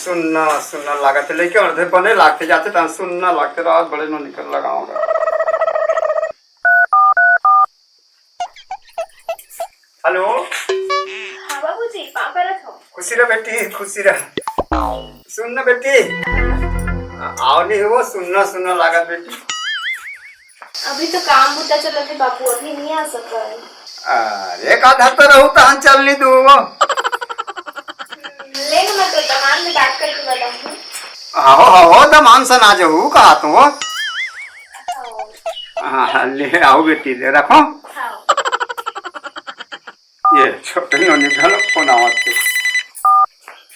सुनना सुनना लागत लेके अर्धे बने लागते जाते तो सुनना लागते रात बड़े न निकल लगाऊंगा। हेलो हाँ बाबूजी का करत हो? खुशी रह बेटी खुशी रह। सुन ना बेटी आओ नहीं हो सुनना सुनना लागत बेटी। अभी तो काम बुता चलत है बापू, अभी नहीं आ सकल। अरे का धरता रहू तो हम चल नहीं दूँ ले मैं तो दमान में बात करके बताऊँ। हो दमान से ना जाऊ कहा तू। हाँ ले आओ बेटी ले रखो। ये छोटे नोनी घलो फोन आवत थे।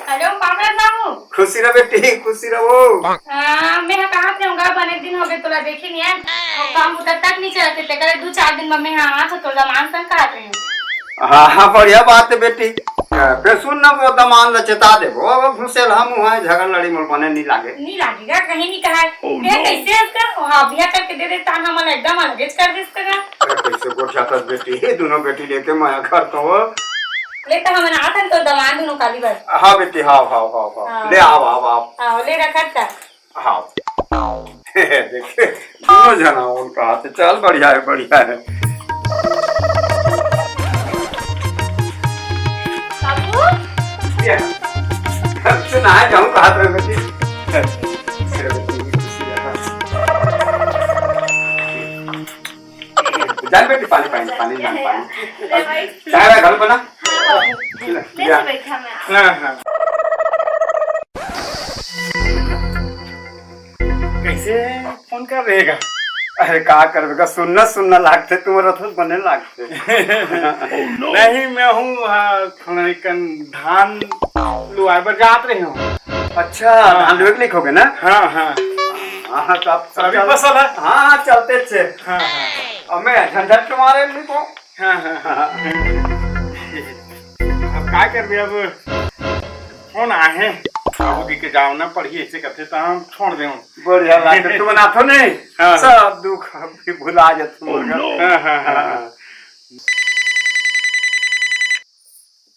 हेलो पापा साहू खुशी रह बेटी खुशी रहो। मैं कहा थे होगा बने दिन हो गए तोला देखी नहीं है और काम उधर तक नहीं चलते ते करे 2-4 दिन में मैं हां तो तोला मान सन कहा रही हूं। हाँ बढ़िया बात है बेटी। फिर सुन ना वो दमान चेता दे वो अब घुसेल हम वहाँ झगड़ लड़ी मोल बने नहीं लागेगा कहीं नहीं कहा ये कैसे इसका हां बिया करके दे दे तान हम एकदम अलगेज कर दे इसका। कैसे गोठा कर बेटी दोनों बेटी लेके मैं घर तो ले तो हम ना तो दमान दोनों काली बस। हाँ बेटी हाँ हाँ हाँ हाँ ले आओ ले रखत का। हाँ देखिए दोनों जना उनका हाथ चल बढ़िया है बढ़िया है। सुना जाऊँ कहा तो बेटी जान बेटी पानी पानी पानी जान पानी चाय घर बना। कैसे फोन कर रहेगा? अरे का करवेगा सुनना सुनना लागते तुम्हारा तो बने लागते। नहीं मैं हूँ थोड़ा धान लुआए पर जात रही हूँ। अच्छा धान लुए लिखोगे ना? हाँ हाँ हाँ तो आप अभी फसल है। हाँ चलते थे। हाँ हाँ अब मैं झंझट के मारे लिखो। हाँ हाँ अब क्या कर भी अब फोन आए हैं बाबूजी के जाओ ना पढ़िए ऐसे करते तो हम छोड़ दे। बढ़िया लागत तुम ना तो नहीं सब दुख भी भुला जाते।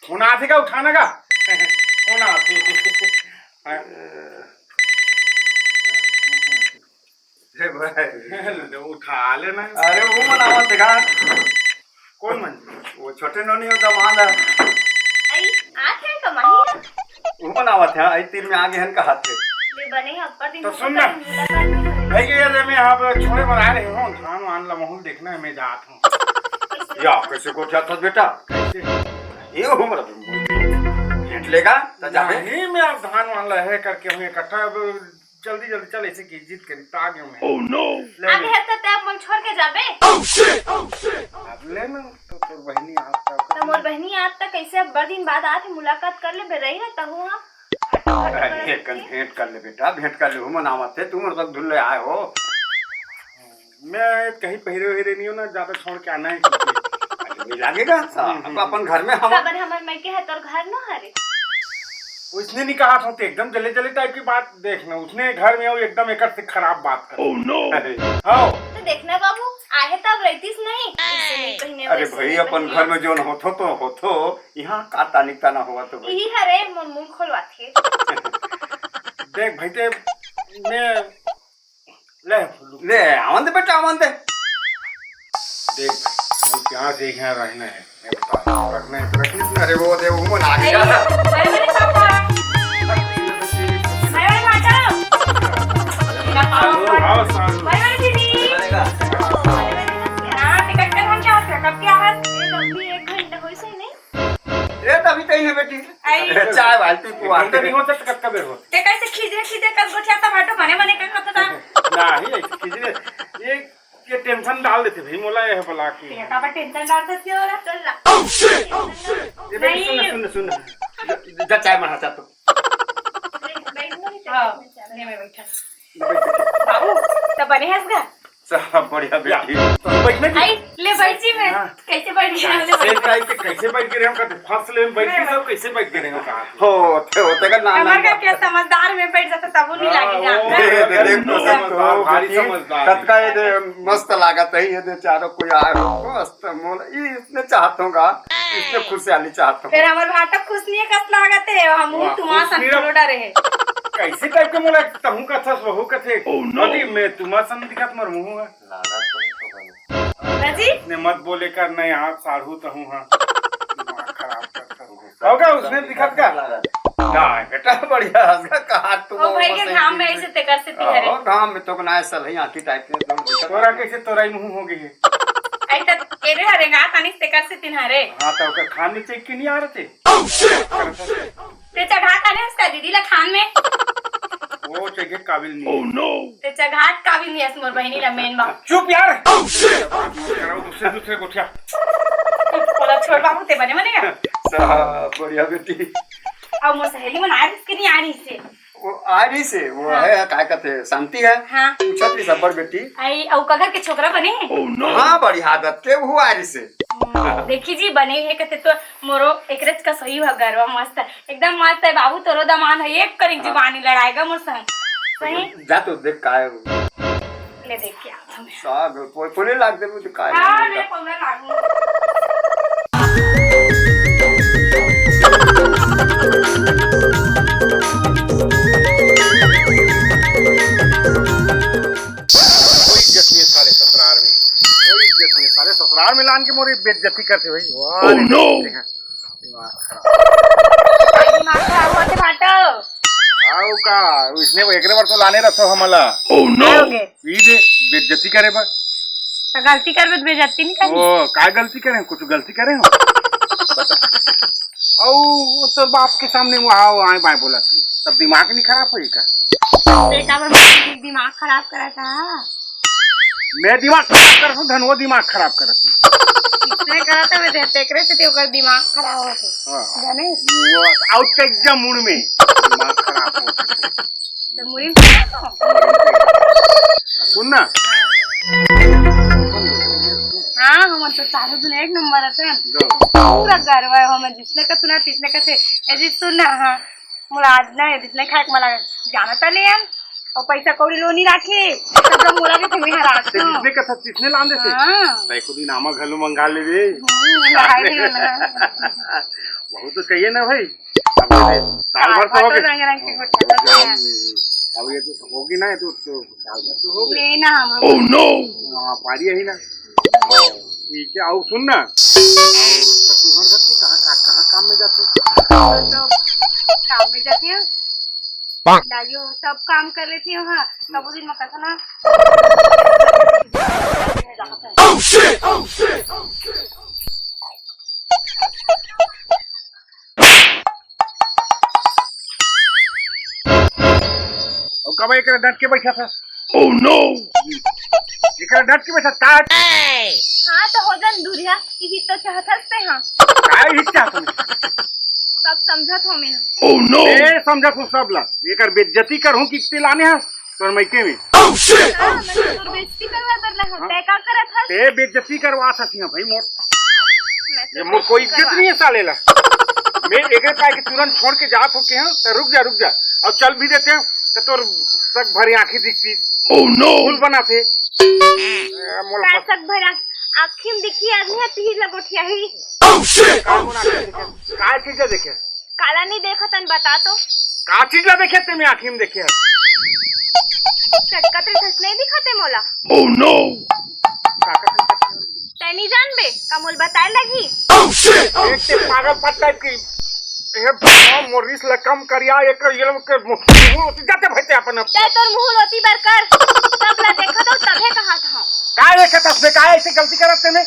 फोन आते का उठाना का फोन आते उठा लेना। अरे वो मनावत का कौन मन वो छोटे नोनी होता मान आई आथे कमाही वो मनावत है आई तीर में आगे हन कहा थे ले बने अपर दिन तो सुन ना भाई के ये मैं यहाँ पे छोड़े बना रही हूँ धान वान लमहुल देखना है मैं जात हूँ। या कैसे को क्या था बेटा कैसे ये उम्र भेंट लेगा तो जाए नहीं मैं अब धान वान लहे करके हूँ इकट्ठा जल्दी जल्दी चल ऐसे की जिद करी तागे में। ओह नो अबे है तो तब मन छोड़ के जाबे। अब ले ना तो बहनी आता तो मोर बहनी आज तक कैसे अब बड़ दिन बाद आके मुलाकात कर ले बे रही ना तब हां भेंट कर ले बेटा भेंट कर ले मनावत थे तुम तक धुल आए हो। मैं कहीं पहरे वहरे नहीं हूँ ना ज्यादा छोड़ के आना है लगेगा अपन घर में हम हमारे मैके है तोर घर ना हरे उसने नहीं कहा था एकदम जले जले टाइप की बात देखना उसने घर में वो एकदम एक से खराब बात कर। ओह नो हाँ तो देखना बाबू आए तब रहतीस नहीं। अरे भाई अपन घर में जो होथो तो होथो यहाँ का तालिका ना हुआ तो यही हरे मुंह खोलवा थे। देख भाई ते मैं ले आवन दे बेटा आवन दे देख क्या देखना रहना है मैं बता रखना है तो रखना। अरे वो दे वो मन आ गया अरे पापा अरे माता मेरा पापा आओ साल अरे दीदी हां टिकट का हम क्या होता कब क्या है अभी 1 घंटा होई से नहीं रे तभी कहीं नहीं बेटी चाय वालती को आते नहीं होता टिकट का बेर हो ते कैसे खींचे कर गोठिया टमाटो बने कर करता था नहीं खींचने ये टेंशन डाल देते भाई मोला ये बोला कि ये का टेंशन डालते थे और चल ला ये बेटी सुन जा चाय बना चा तो हां ने में बैठा बाबू तो बने है इसका सब बढ़िया बेटी तो बैठने की आई ले बैठी मैं कैसे बैठ गया सेल टाइप के कैसे बैठ गए हम का फासले में बैठ के सब कैसे बैठ गए हो कहां होते का नाम हमार का क्या समझदार में बैठ जाता तब नहीं लगेगा देख तो समझदार भारी समझदार कतका ये मस्त लागत है ये चारों कोई आए हो मस्त मोल ये इतने चाहतोगा इसने खुशहाली चाहता फिर हमार भाटा खुश नहीं है कस लागत है हम वाह, तुम्हारा खुश नहीं संग डरे है कैसे टाइप के मोला तहु कथा वहु कथे नदी मैं तुम्हारा सन दिखत मर मुंह है राजी ने मत बोले कर नहीं हाथ साढ़ू तहु हां दिमाग खराब करता होगा उसने दिखत का ना बेटा बढ़िया हंसगा कहा तुम ओ भाई के घाम में ऐसे ते कर से तिहरे काम में तो ना सल है आंटी टाइप के एकदम दिक्कत तोरा कैसे तोरा ही मुंह हो गई है आई त केरे हरेगा तनिस ते कर से तिहरे हां तो ओकर खाने चेक के नहीं आ रहे थे ते चढ़ा काले उसका दीदी ला खान में वो चेक के काबिल नहीं ते चघाट का भी नहीं है मोर बहिनी ला मेन बा चुप यार कराओ दूसरे गोठिया बोला छोड़ बाबू ते बने बनेगा सब बढ़िया बेटी अब मोर सहेली मन आरिस के नहीं आ रही से वो आ रही से वो है काय कहते शांति है हां पूछत रही सबर बेटी आई औ कगर के छोकरा बने हाँ बढ़िया आदत के वो आ रही से देखी जी बने है कहते तो मोरो एकरच का सही भगरवा मस्त है एकदम मस्त है बाबू तोरो दमान है एक करी जुबानी लड़ाएगा मोर संग सही जा तो देख काय ले देख के आ हमें साग पोले लाग दे मुझे काय हां मैं पौना लागू कोई इज्जत नहीं है साले ससुराल में कोई इज्जत नहीं है साले ससुराल में लान के मोरी बेइज्जती करते भाई वाह नो दिमाग खराब होते भाटो आओ का इसने वो एकरे वर्ष लाने रखो हमला आओगे ई दे बेइज्जती करे बा तो गलती कर बे बेइज्जती नहीं करनी ओ काय गलती करे कुछ गलती करे हो औ वो तो बाप के सामने वो आओ आए बाएं बोला थी तब दिमाग नहीं खराब होई का बेटा मेरा दिमाग खराब करा था मैं दिमाग खराब कर हूं धनवा दिमाग खराब करती इसने करा था मैं देते करे से तेरे दिमाग खराब हो तो हां जाने वो आउट का एग्जाम मूड में दिमाग खराब हो तो मुरीन तो सुन ना हाँ हम तो सारे दिन एक नंबर है पूरा गरवा है हम जिसने का सुना तिसने का से ऐसे सुनना हाँ मुरा आज ना जिसने खाए मला जाना तले हम और पैसा कौड़ी लोनी राखे तो मोला के तुम्हें हरा ते जिसने कथा जिसने लान देते हां भाई खुद ही नामा घलो मंगा ले रे बहुत तो चाहिए ना भाई साल भर तो हो गए रंग रंग के गोटा अब ये तो होगी ना तो साल भर तो हो गए नहीं ना हम ओह नो हां पारी है ना ठीक है आओ सुन ना ससुर घर के कहां काम में जाते तो काम में जाती हूँ लागियो सब काम कर लेती हूँ हाँ सब दिन में कैसा ना और कब एक डट के बैठा था ओह नो एक डट के बैठा था हाँ तो हो जान दूरिया यही तो चाहत पे हाँ काय इच्छा तुम सब समझत हो मैं ओह नो ए समझा तू सब ला एकर बेइज्जती करहूं कि लाने है तोर मैके में हाँ मैं तो बेइज्जती करवा बदला है तय का करत है ते बेइज्जती करवा सकती है भाई मोर ये मोर कोई इज्जत नहीं है साले ला मैं एकरे पाए के तुरंत छोड़ के जात हो के हां तो रुक जा और चल भी देते हैं तो तोर सक भरी आंखें दिखती ओह नो फूल बनाते मोल सक भरा आँखिन दिखी आदमी तीर लगोठिया ही का चीज देखे काला नहीं देखा तन बता तो का चीज ला देखे ते मैं आंखी में देखे चटकते सच नहीं दिखाते मोला ओह नो तैनी जान बे कमोल बताए लगी एक ते पागल पत्ता की ए मोरिस ला कम करिया एक ये लोग के मुंह जाते भते अपन ते तोर मुंह लोती बर कर सब ला देखा तो तभे कहा था का देखे तस्बे का ऐसे गलती करत ते में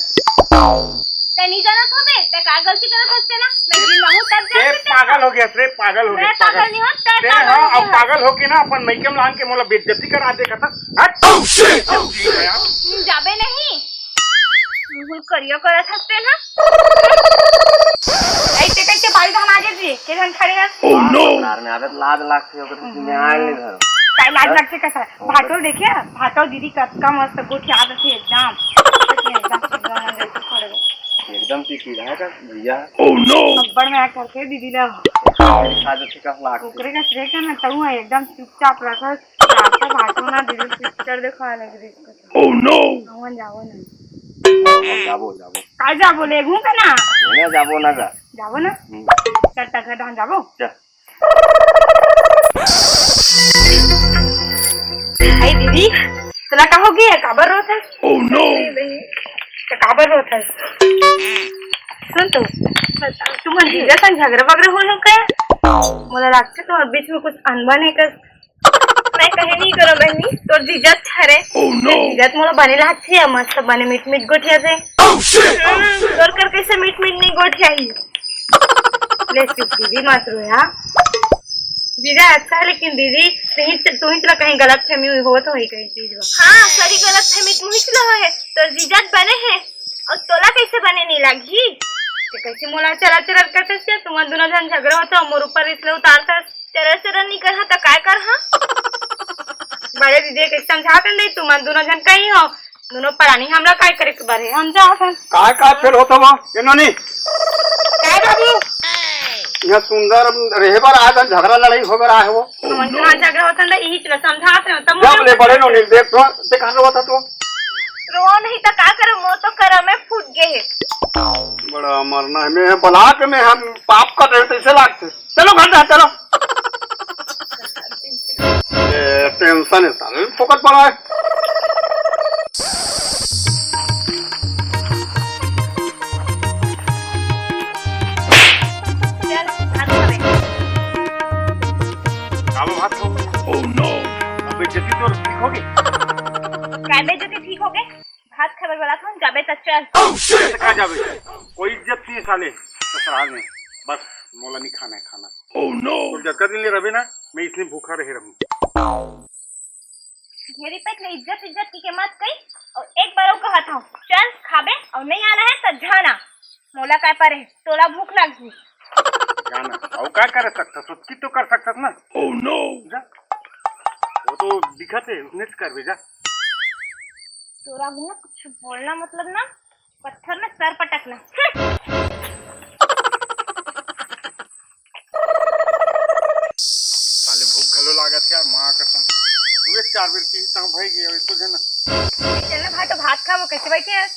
तैनी जानत होबे ते का गलती करत हसते ना मैं दिन महू तब ते जान पागल हो गया रे पागल हो गया पागल नहीं हो ते ते हां अब पागल हो के ना अपन मैकम लान के मोला बेइज्जती करा दे कथा हट जाबे नहीं मुंह करियो करत हसते ना ऐसे कैसे बाल हम आगे जी के जन खड़े हैं ओह नो में आदत लाज लागते ओकर में आल नहीं धर काय लाज लगते कैसा भाटो देखिए भाटो दीदी कतका मस्त गोठी आदत है एकदम तीखी रहा का भैया ओह नो अब्बड़ में करके दीदी ला खाद का लाग ओकरे का श्रेय का ना तऊ है एकदम चुपचाप रखा रास्ता भाटो ना दीदी पिक्चर दिखाने के लिए ओह नो आवन जाओ ना যাবো যাবো काय जाबो लेगू का ना এনে যাবো না গা जाबो ना चलता घर जाबो যা आई दीदी तुला का हो गया काबर रोत है ओह नो काबर रोत है सुन तू तुम जीजा संग झगड़ा वगैरह हो काय मला लागते तुम्हारे बीच में कुछ अनबन है कर मैं कहीं नहीं करो बहनी तो जीजा ठहरे जीजा मला बने लागते है मस्त बने मीठ मीठ गोठिया से तोर कर कैसे मीठ मीठ नहीं गोठिया ही ले चुप दीदी मत रो यार जीजा अच्छा है लेकिन दीदी तू ही तुला कहीं गलत फहमी हुई हो तो ही कहीं चीज हाँ सारी गलत फहमी तू ही है तो जीजात बने हैं और तोला कैसे बने नहीं लगी कैसे मोला चरा चरा करते से तुम दोनों जन झगड़ा होता मोर ऊपर इसलिए उतारता चरर चरर नहीं कर तो काय कर हाँ बड़े दीदी के समझाते नहीं तुम दोनों जन कहीं हो दोनों परानी हमरा काय करे के बारे हम जाओ काय फेल होता वहाँ इन्होंने काय बाबू यहाँ सुंदर रहेबर आए तो झगड़ा लड़ाई हो गया है वो तुम जहाँ झगड़ा होता ना यही चला समझाते हो तब जब ले बड़े नो देख तो देखा रहा था तो रो नहीं तो का करो मो तो कर मैं फूट गए है बड़ा मरना है मैं बला के में हम पाप कर रहे थे इसे लागते चलो घर जा चलो टेंशन है साले फोकट पड़ा है चल हाथ में काबू भात खाओ ओह नो अब बेइज्जती तो ठीक होगी काय बेइज्जती ठीक हो गए भात खबर वाला था जाबे तो चल कैसे खा जावे कोई इज्जत नहीं साले ससुराल में बस मोला नहीं खाना है खाना ओह नो तो जब कर ले रहे ना मैं इसलिए भूखा रह रहूं घेरी पे ले इज्जत इज्जत की मत कही और एक बार कहा था चल खाबे और नहीं आना है तो जाना मोला काय पर है तोला भूख लगी जाना और क्या कर सकता सुस्की तो कर सकता ना ओह नो जा वो तो दिखते उसने कर भेजा तोरा गुना कुछ बोलना मतलब ना पत्थर में सर पटकना साले भूख घलो लागत यार मां कसम दुए चार बेर की ता भाई गए तो है ना चलना भाई तो भात खाओ कैसे बैठे हैं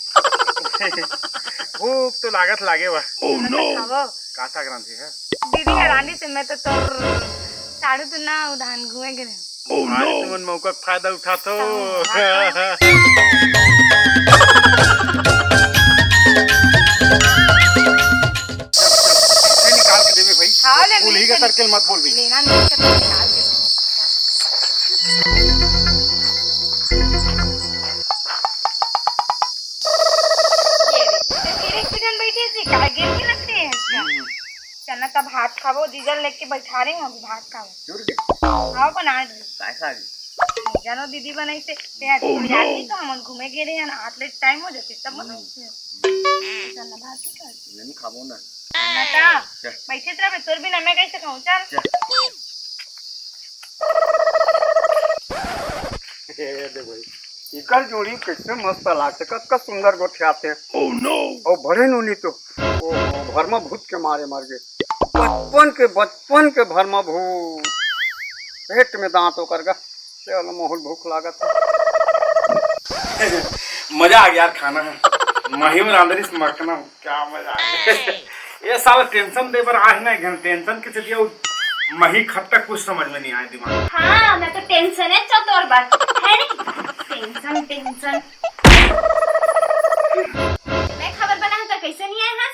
भूख तो लागत लागे वा ओह नो खाओ कासा ग्रांति है दीदी हैरानी से मैं तो साड़ू तो ना उधान घुए गए ओह नो तुमन मौका का फायदा उठा तो निकाल के देवे भाई हाँ ले फूल ही का सर्कल मत बोल भी लेना नहीं तो निकाल के बैठे थे काय गेम के लगते हैं चलना तब भात खाओ डीजल लेके बैठा रहे हैं अभी भात खाओ आओ बना कैसा जानो दीदी बनाई से जाती तो हम घूमे गए रहे ना आठ लेट टाइम हो जाते तब चलना भात नहीं खाबो ना नता बैठे रहे तोर भी ना मैं कैसे खाऊं चल दे भाई इकर जोड़ी कैसे मस्त लागते कत सुंदर गोठियाते ओह नो और भरे नोनी तो ओ भरमा भूत के मारे मर गए बचपन के भरमा भूत पेट में दांत होकर गा चल माहौल भूख लागत मजा आ गया खाना है महिम रांधनी से मखना क्या मजा आ गया ये साला टेंशन दे पर आज ना घन टेंशन किसे दिया मही खट तक कुछ समझ में नहीं आया दिमाग हाँ मैं तो टेंशन है चौथोर बात है टेंशन टेंशन मैं खबर बना है तो कैसे नहीं आए हैं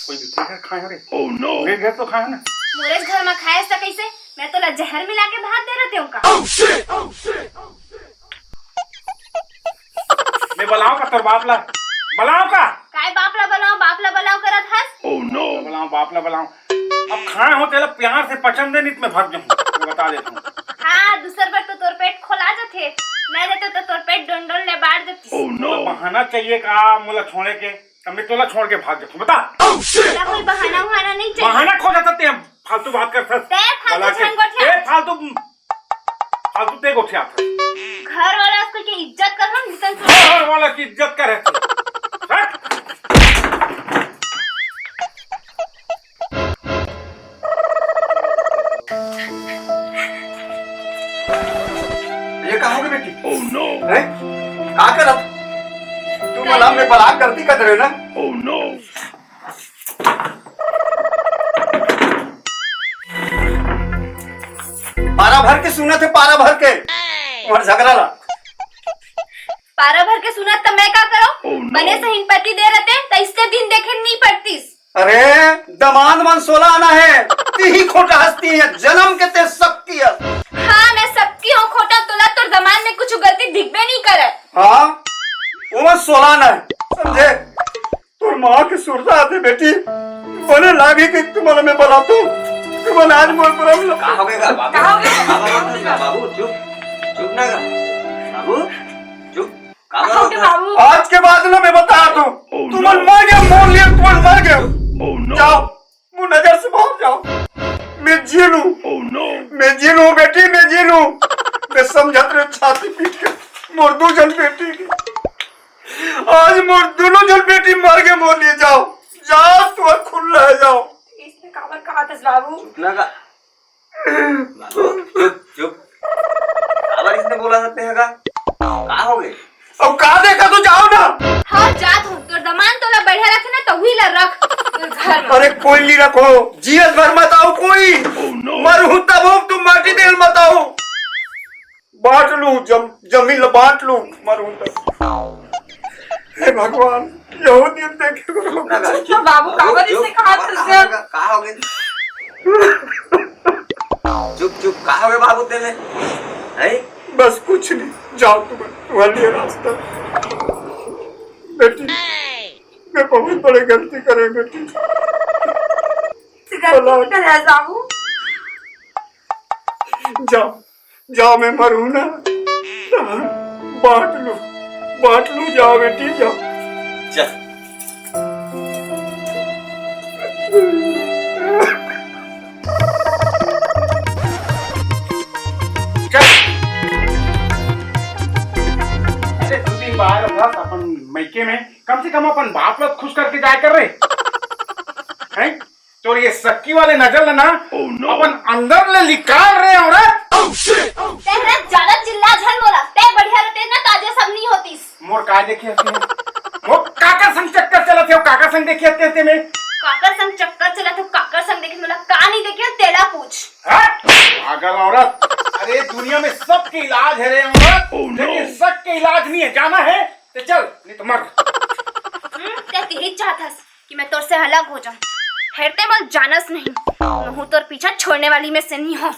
कोई दूसरे घर खाए रे ओह नो मेरे घर तो खाए ना मोरे घर में खाए तो कैसे मैं तो जहर मिला के भात दे रहे थे उनका मैं बलाओ का तोर बाप ला बलाओ का काय बाप ला बलाओ करत हस ओह नो बलाओ बाप ला बलाओ अब खाए हो तेरा प्यार से पचन दे नहीं मैं भाग जाऊं मैं बता देता हूं हाँ दूसर बार तो तोर पेट खोला जाते मैं रहते तो तोर पेट डोंडोल ले बाढ़ देती ओह नो बहाना चाहिए का मुला छोड़े के तब मैं तोला छोड़ के भाग जाऊं बता तेरा कोई बहाना वहाना नहीं चाहिए बहाना खो जाता ते फालतू बात कर सर ते फालतू झंगोटिया फालतू ते गोठिया घर वाला उसको की इज्जत कर हम जितन घर वाला की इज्जत करे ये कहाँ हो गई बेटी ओह नो है का करत तू मला हमने बड़ा गलती कर रहे ना। ओह नो पारा भर के सुना थे, पारा भर के और झगड़ा ला पारा भर के सुना तो मैं क्या करो? बने सही पति दे रहते तो इससे दिन देखे नहीं पड़तीस। अरे दमाद मन 16 आना है, ती खोटा हंसती है, जन्म के ते सबकी है। हाँ मैं सबकी हूँ खोटा तोला, तो दमाद में कुछ गलती दिखबे नहीं करे। हाँ वो मन 16 आना है, समझे? तो माँ की सुरता आती बेटी, बोले लागी कि तुम्हारा मैं बोला तुम आज बोल प्रॉब्लम कहाँ हो गया बाबू? चुप चुप ना बाबू, चुप। बाबू आज के बाद ना मैं बता दूं, तुम मर गए, मोल लिया तुम मर गए। जाओ वो नजर से भाग जाओ, मैं जी लूं। मैं जी लूं बेटी, मैं जी लूं। मैं समझत रहे छाती पीट के मोर दो जन बेटी की, आज मोर दोनों जन बेटी मर गए, मोर लिए जाओ जाओ, तुम खुला है जाओ। इसने काबर कहा था बाबू? चुप ना बाबू, चुप चुप। अगर इसने बोला सकते हैं कहाँ हो गए? अब कहा देखा तो जाओ ना। हाँ जात हूँ, तो दमान तोला बढ़िया रखे ना तो हुई ला रख घर में। अरे कोई नहीं रखो, जीएस भर मत आओ कोई। मरू तब हो तुम माटी देल मत आओ, बांट लू जमीन बांट लू, मरू तब। हे भगवान यहो दिन देखे करो। बाबू काबर इसने कहा था? कहाँ हो गए? चुप चुप, कहाँ हो गए बाबू तेरे? हैं? बस कुछ नहीं, जाओ तुम्हारे रास्ता। बेटी मैं बहुत बड़ी गलती करे बेटी, बाबू जाओ जाओ, मैं मरू ना, बांट लू जाओ बेटी जाओ। चल बाहर बस अपन मैके में कम से कम अपन बाप लोग खुश करके जाए कर रहे हैं। तो ये सक्की वाले नजर ना अपन अंदर ले निकाल रहे हैं। औरत तेरे ज्यादा चिल्ला झन बोला, ते बढ़िया रहते ना ताजे सब नहीं होतीस। मोर का देखिए वो काका संग चक्कर चला थे, काका संग देखिए तेते में काकर संग चक्कर चला तो काकर संग देखे मला का नहीं देखे तेरा पूछ। पागल औरत, अरे दुनिया में सबके इलाज है रे औरत, लेकिन सबके इलाज नहीं है। जाना है तो चल, नहीं तो मर। ते यही चाहतस कि मैं तोर से अलग हो जाऊं, हेरते मत जानस नहीं, मैं हूं तोर पीछा छोड़ने वाली में से नहीं हूं।